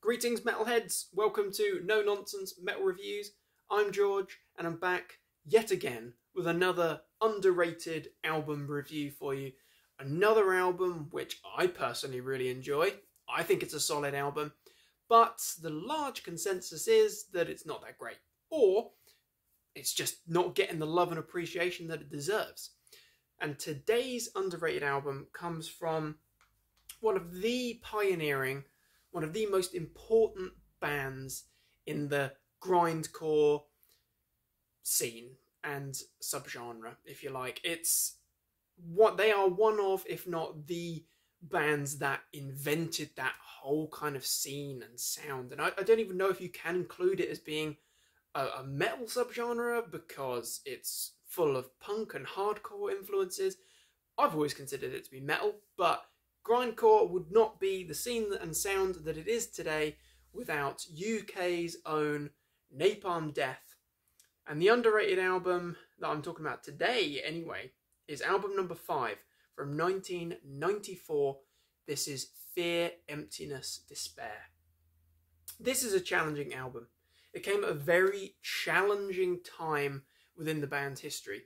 Greetings metalheads, welcome to No Nonsense Metal Reviews. I'm George and I'm back yet again with another underrated album review for you. Another album which I personally really enjoy. I think it's a solid album, but the large consensus is that it's not that great, or it's just not getting the love and appreciation that it deserves. And today's underrated album comes from one of the most important bands in the grindcore scene and subgenre, if you like. They are one of, if not the bands that invented that whole kind of scene and sound. And I don't even know if you can include it as being a metal subgenre, because it's full of punk and hardcore influences. I've always considered it to be metal, but grindcore would not be the scene and sound that it is today without UK's own Napalm Death. And the underrated album that I'm talking about today, anyway, is album number 5 from 1994. This is Fear, Emptiness, Despair. This is a challenging album. It came at a very challenging time within the band's history.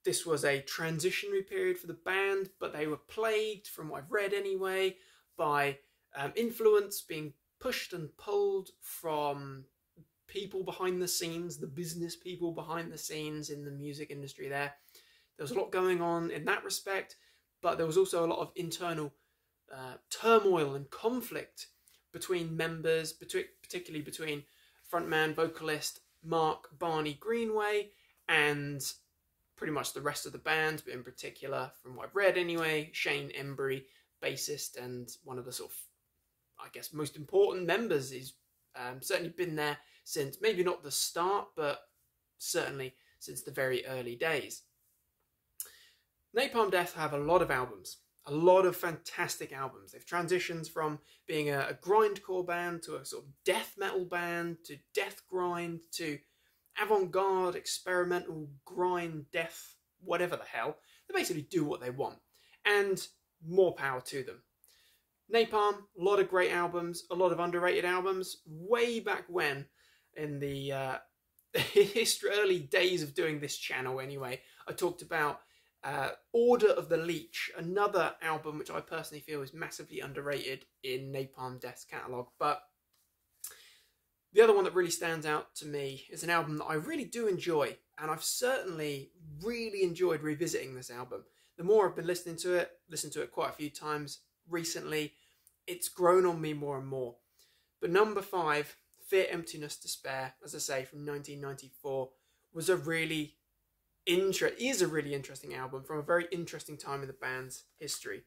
This was a transitionary period for the band, but they were plagued, from what I've read anyway, by influence being pushed and pulled from people behind the scenes, the business people behind the scenes in the music industry there. There was a lot going on in that respect, but there was also a lot of internal turmoil and conflict between members, particularly between frontman, vocalist Mark Barney Greenway and pretty much the rest of the band, but in particular, from what I've read anyway, Shane Embry, bassist and one of the sort of, I guess, most important members. He's certainly been there since, maybe not the start, but certainly since the very early days. Napalm Death have a lot of albums, a lot of fantastic albums. They've transitioned from being a grindcore band to a sort of death metal band to death grind to avant-garde, experimental, grind, death, whatever the hell. They basically do what they want, and more power to them. Napalm, a lot of great albums, a lot of underrated albums. Way back when, in the early days of doing this channel anyway, I talked about Order of the Leech, another album which I personally feel is massively underrated in Napalm Death's catalogue. But the other one that really stands out to me is an album that I really do enjoy, and I've certainly really enjoyed revisiting this album. The more I've been listened to it quite a few times recently, it's grown on me more and more. But number 5, Fear, Emptiness, Despair, as I say, from 1994, is a really interesting album from a very interesting time in the band's history.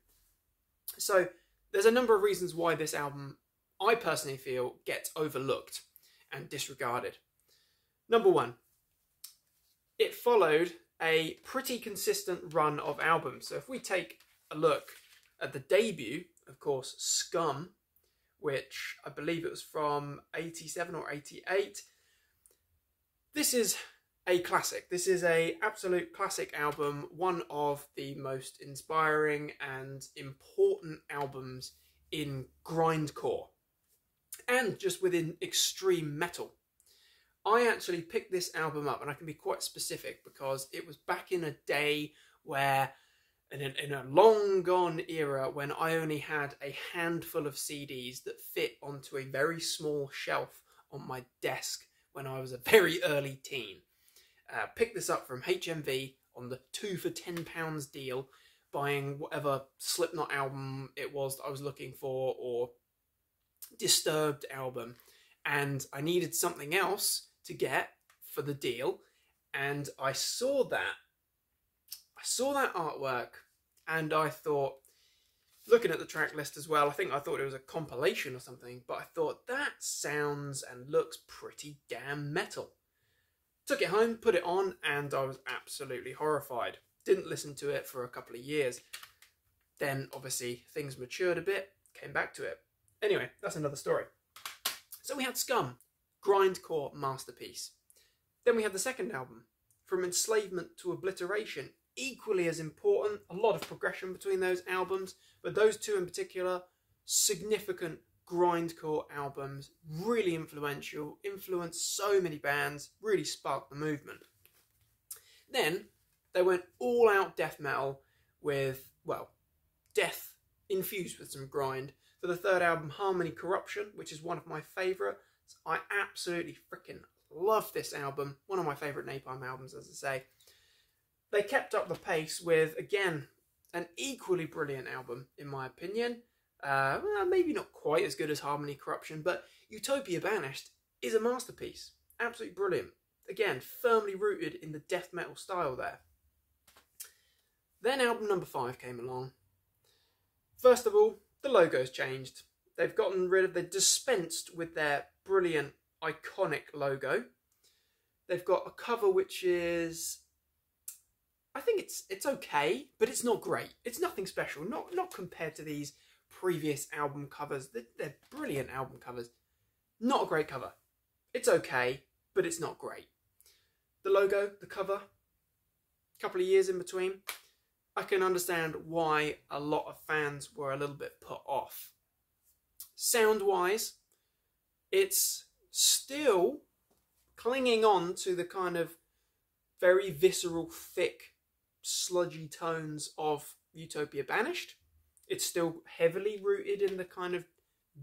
So there's a number of reasons why this album, I personally feel, gets overlooked and disregarded. Number 1, it followed a pretty consistent run of albums. So if we take a look at the debut, of course, Scum, which I believe it was from 87 or 88, this is a classic. This is an absolute classic album, one of the most inspiring and important albums in grindcore, and just within extreme metal. I actually picked this album up, and I can be quite specific because it was back in a day where, in a long gone era, when I only had a handful of CDs that fit onto a very small shelf on my desk when I was a very early teen. Picked this up from HMV on the 2 for £10 deal, buying whatever Slipknot album it was that I was looking for, or Disturbed album, and I needed something else to get for the deal, and I saw that artwork, and I thought, looking at the track list as well, I thought it was a compilation or something, but I thought that sounds and looks pretty damn metal. Took it home, put it on, and I was absolutely horrified. Didn't listen to it for a couple of years. Then, obviously, things matured a bit, came back to it. Anyway, that's another story. So we had Scum, grindcore masterpiece. Then we had the second album, From Enslavement to Obliteration, equally as important, a lot of progression between those albums, but those two in particular, significant grindcore albums, really influential, influenced so many bands, really sparked the movement. Then they went all out death metal with, well, death infused with some grind. For the third album, Harmony Corruption, which is one of my favourites. I absolutely freaking love this album. One of my favourite Napalm albums, as I say. They kept up the pace with, again, an equally brilliant album, in my opinion. Well, maybe not quite as good as Harmony Corruption, but Utopia Banished is a masterpiece. Absolutely brilliant. Again, firmly rooted in the death metal style there. Then album number 5 came along. First of all, the logo's changed. They've dispensed with their brilliant, iconic logo. They've got a cover which is, I think it's okay, but it's not great. It's nothing special, not compared to these previous album covers. They're brilliant album covers. Not a great cover. It's okay, but it's not great. The logo, the cover, a couple of years in between. I can understand why a lot of fans were a little bit put off. Sound-wise, it's still clinging on to the kind of very visceral, thick, sludgy tones of Utopia Banished. It's still heavily rooted in the kind of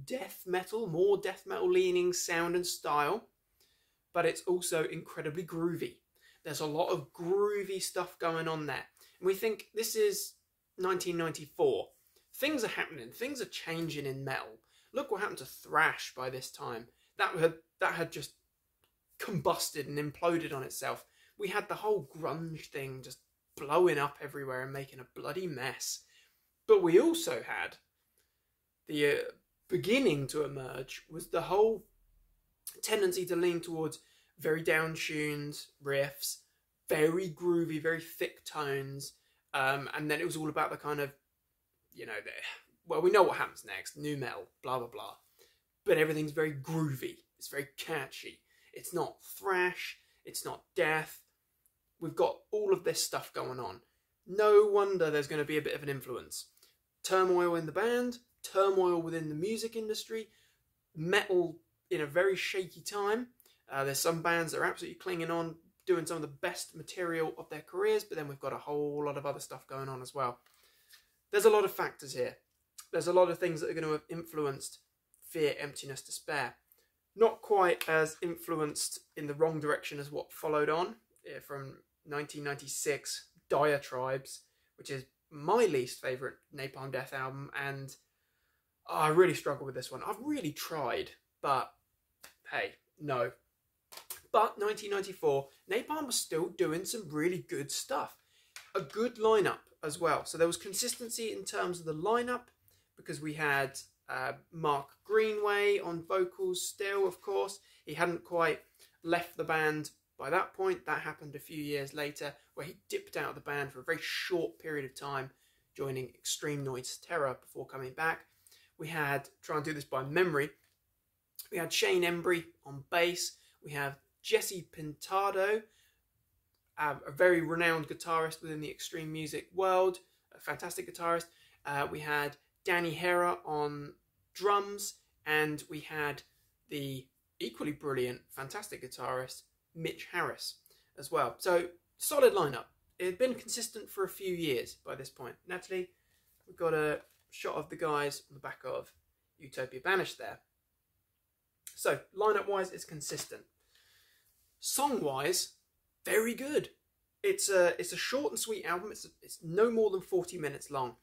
death metal, more death metal leaning sound and style, but it's also incredibly groovy. There's a lot of groovy stuff going on there. And we think this is 1994. Things are happening. Things are changing in metal. Look what happened to thrash by this time. That had just combusted and imploded on itself. We had the whole grunge thing just blowing up everywhere and making a bloody mess. But we also had the beginning to emerge was the whole tendency to lean towards very down-tuned riffs, very groovy, very thick tones, and then it was all about the kind of, well, we know what happens next, nu metal, blah, blah, blah. But everything's very groovy. It's very catchy. It's not thrash. It's not death. We've got all of this stuff going on. No wonder there's going to be a bit of an influence. Turmoil in the band, turmoil within the music industry, metal in a very shaky time. There's some bands that are absolutely clinging on, doing some of the best material of their careers, but then we've got a whole lot of other stuff going on as well. There's a lot of factors here. There's a lot of things that are going to have influenced Fear, Emptiness, Despair. Not quite as influenced in the wrong direction as what followed on from 1996, Diatribes, which is my least favourite Napalm Death album, and I really struggle with this one. I've really tried, but hey, no. But 1994, Napalm was still doing some really good stuff. A good lineup as well. So there was consistency in terms of the lineup, because we had Mark Greenway on vocals still, of course. He hadn't quite left the band by that point. That happened a few years later, where he dipped out of the band for a very short period of time, joining Extreme Noise Terror before coming back. We had, try and do this by memory, we had Shane Embry on bass. We have Jesse Pintado, a very renowned guitarist within the extreme music world, a fantastic guitarist. We had Danny Hera on drums, and we had the equally brilliant, fantastic guitarist, Mitch Harris, as well. So, solid lineup. It had been consistent for a few years by this point. Natalie, we've got a shot of the guys on the back of Utopia Banished there. So, lineup-wise, it's consistent. Song-wise, very good. It's a short and sweet album. It's no more than 40 minutes long.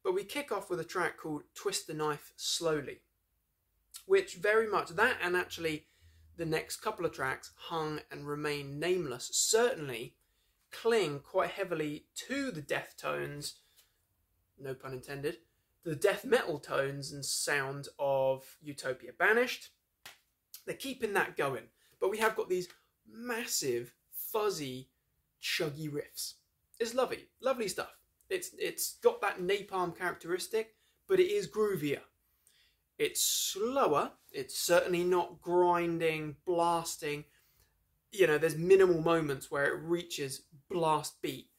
But we kick off with a track called Twist the Knife Slowly, which very much, that and actually the next couple of tracks, Hung and Remain Nameless, certainly cling quite heavily to the death tones, no pun intended, the death metal tones and sound of Utopia Banished. They're keeping that going. But we have got these massive, fuzzy, chuggy riffs. It's lovely. Lovely stuff. It's got that Napalm characteristic, but it is groovier. It's slower. It's certainly not grinding, blasting. You know, there's minimal moments where it reaches blast beat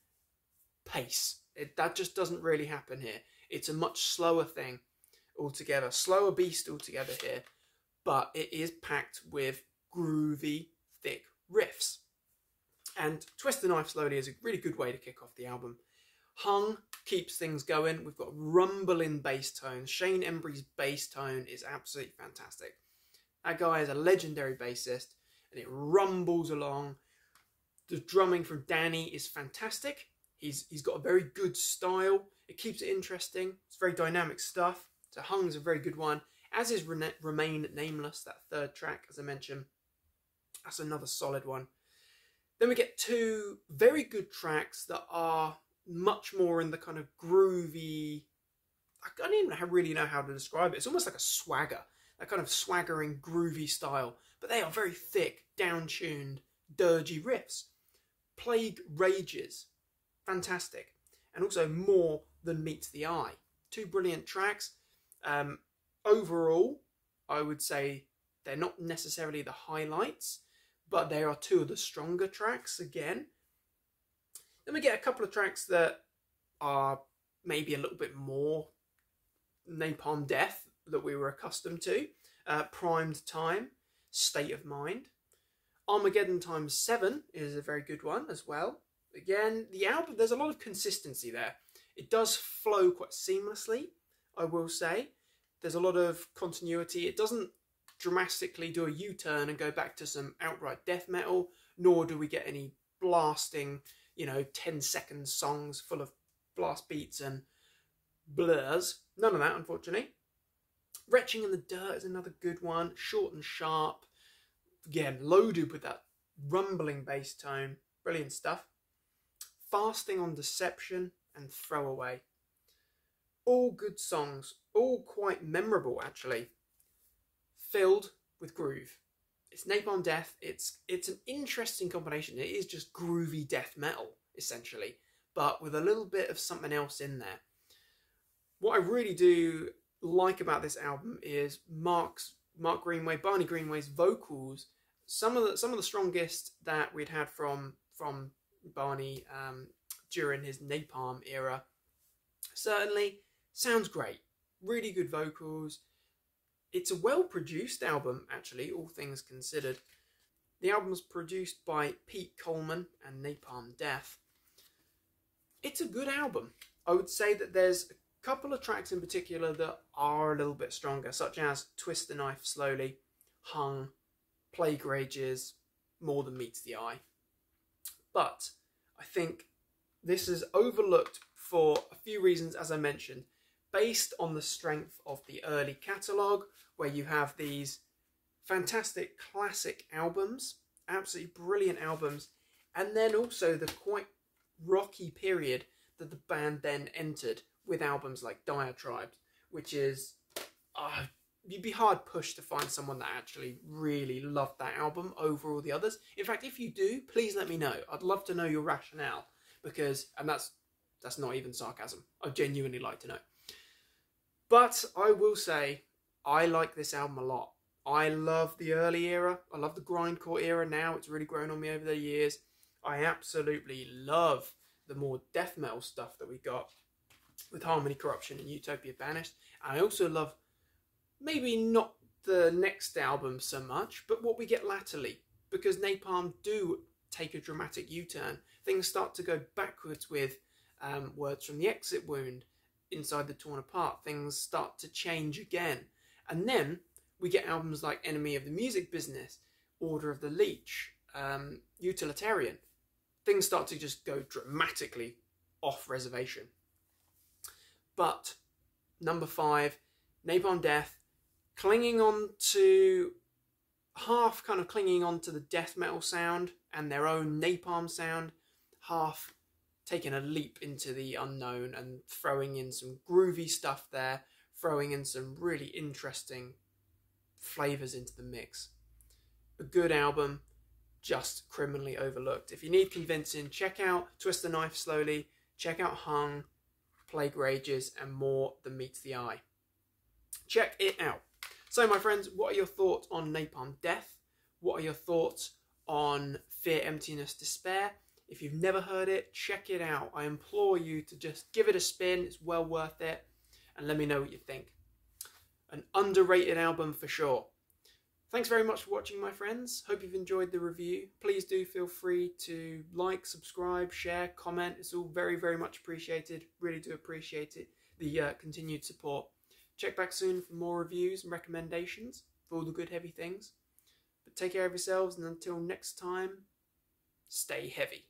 pace. That just doesn't really happen here. It's a much slower thing. altogether, slower beast altogether here, but it is packed with groovy, thick riffs. And Twist the Knife Slowly is a really good way to kick off the album. Hung keeps things going. We've got rumbling bass tones. Shane Embry's bass tone is absolutely fantastic. That guy is a legendary bassist, and it rumbles along. The drumming from Danny is fantastic. He's got a very good style. It keeps it interesting. It's very dynamic stuff. So Hung's a very good one, as is Remain Nameless, that third track, as I mentioned. That's another solid one. Then we get two very good tracks that are much more in the kind of groovy, I don't even really know how to describe it. It's almost like a swagger, that kind of swaggering, groovy style. But they are very thick, down-tuned, dirgy riffs. Plague Rages, fantastic. And also More Than Meets the Eye. Two brilliant tracks. Overall, I would say they're not necessarily the highlights, but they are two of the stronger tracks again. Then we get a couple of tracks that are maybe a little bit more Napalm Death that we were accustomed to. Primed Time, State of Mind. Armageddon Times 7 is a very good one as well. Again, the album, there's a lot of consistency there. It does flow quite seamlessly, I will say. There's a lot of continuity. It doesn't dramatically do a U-turn and go back to some outright death metal, nor do we get any blasting, 10-second songs full of blast beats and blurs. None of that, unfortunately. Retching in the Dirt is another good one. Short and sharp. Again, loaded with that rumbling bass tone. Brilliant stuff. Fasting on Deception and Throwaway. All good songs. All quite memorable, actually. Filled with groove. It's Napalm Death. It's an interesting combination. It is just groovy death metal, essentially, but with a little bit of something else in there. What I really do like about this album is Barney Greenway's vocals. Some of the strongest that we'd had from Barney during his Napalm era. Certainly sounds great. Really good vocals. It's a well-produced album, actually, all things considered. The album's produced by Pete Coleman and Napalm Death. It's a good album. I would say that there's a couple of tracks in particular that are a little bit stronger, such as Twist the Knife Slowly, Hung, Plague Rages, More Than Meets the Eye. But I think this is overlooked for a few reasons, as I mentioned, based on the strength of the early catalogue, where you have these fantastic classic albums, absolutely brilliant albums, and then also the quite rocky period that the band then entered with albums like Diatribe, which is, you'd be hard pushed to find someone that actually really loved that album over all the others. In fact, if you do, please let me know. I'd love to know your rationale, because, and that's not even sarcasm, I'd genuinely like to know. But I will say, I like this album a lot. I love the early era. I love the grindcore era now. It's really grown on me over the years. I absolutely love the more death metal stuff that we got with Harmony Corruption and Utopia Banished. And I also love, maybe not the next album so much, but what we get latterly. Because Napalm do take a dramatic U-turn. Things start to go backwards with Words from the Exit Wound, Inside the Torn Apart. Things start to change again. And then we get albums like Enemy of the Music Business, Order of the Leech, Utilitarian. Things start to just go dramatically off reservation. But number 5, Napalm Death, clinging on to the death metal sound and their own napalm sound, half taking a leap into the unknown and throwing in some groovy stuff there, throwing in some really interesting flavours into the mix. A good album, just criminally overlooked. If you need convincing, check out Twist the Knife Slowly, check out Hung, Plague Rages, and More Than Meets the Eye. Check it out. So, my friends, what are your thoughts on Napalm Death? What are your thoughts on Fear, Emptiness, Despair? If you've never heard it, check it out. I implore you to just give it a spin. It's well worth it. And let me know what you think. An underrated album for sure. Thanks very much for watching, my friends. Hope you've enjoyed the review. Please do feel free to like, subscribe, share, comment. It's all very, very much appreciated. Really do appreciate it, the continued support. Check back soon for more reviews and recommendations for all the good heavy things. But take care of yourselves, and until next time, stay heavy.